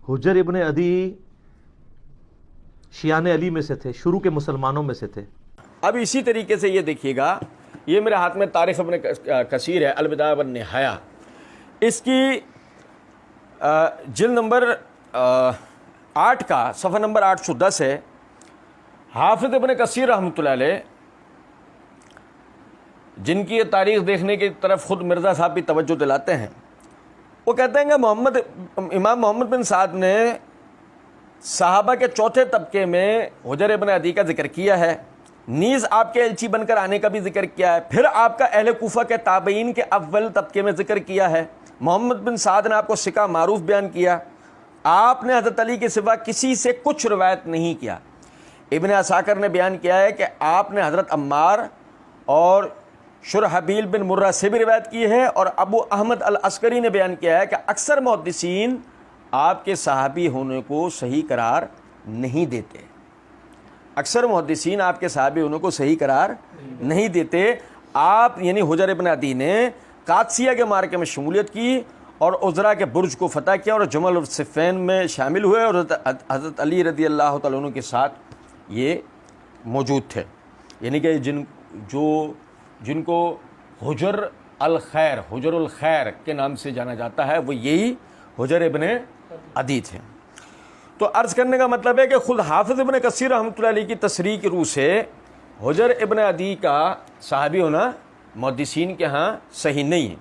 حجر ابن عدی شیعان علی میں سے تھے، شروع کے مسلمانوں میں سے تھے۔ اب اسی طریقے سے یہ دیکھیے گا، یہ میرے ہاتھ میں تاریخ ابن کثیر ہے، البدایہ والنہایہ، اس کی جلد نمبر 8 کا صفحہ نمبر 810 ہے۔ حافظ ابن کثیر رحمۃ اللہ علیہ، جن کی یہ تاریخ دیکھنے کی طرف خود مرزا صاحب بھی توجہ دلاتے ہیں، وہ کہتے ہیں کہ امام محمد بن سعد نے صحابہ کے چوتھے طبقے میں حجر ابن عدی کا ذکر کیا ہے، نیز آپ کے ایلچی بن کر آنے کا بھی ذکر کیا ہے، پھر آپ کا اہل کوفہ کے تابعین کے اول طبقے میں ذکر کیا ہے۔ محمد بن سعد نے آپ کو ثقہ معروف بیان کیا، آپ نے حضرت علی کے سوا کسی سے کچھ روایت نہیں کیا۔ ابن عساکر نے بیان کیا ہے کہ آپ نے حضرت عمار اور شرحبیل بن مرہ سے بھی روایت کی ہے، اور ابو احمد العسکری نے بیان کیا ہے کہ اکثر محدثین آپ کے صحابی ہونے کو صحیح قرار نہیں دیتے، اکثر محدثین آپ کے صحابی ہونے کو صحیح قرار نہیں دیتے۔ آپ یعنی حجر ابن عدی نے قادسیہ کے معرکے میں شمولیت کی اور عذرا کے برج کو فتح کیا اور جمل الصفین میں شامل ہوئے، اور حضرت علی رضی اللہ تعالیٰ عنہ کے ساتھ یہ موجود تھے، یعنی کہ جن کو حجر الخیر کے نام سے جانا جاتا ہے، وہ یہی حجر ابن عدی تھے۔ تو عرض کرنے کا مطلب ہے کہ خود حافظ ابن کثیر رحمۃ اللہ علیہ کی تصریح کی روح سے حجر ابن عدی کا صحابی ہونا محدثین کے ہاں صحیح نہیں ہے۔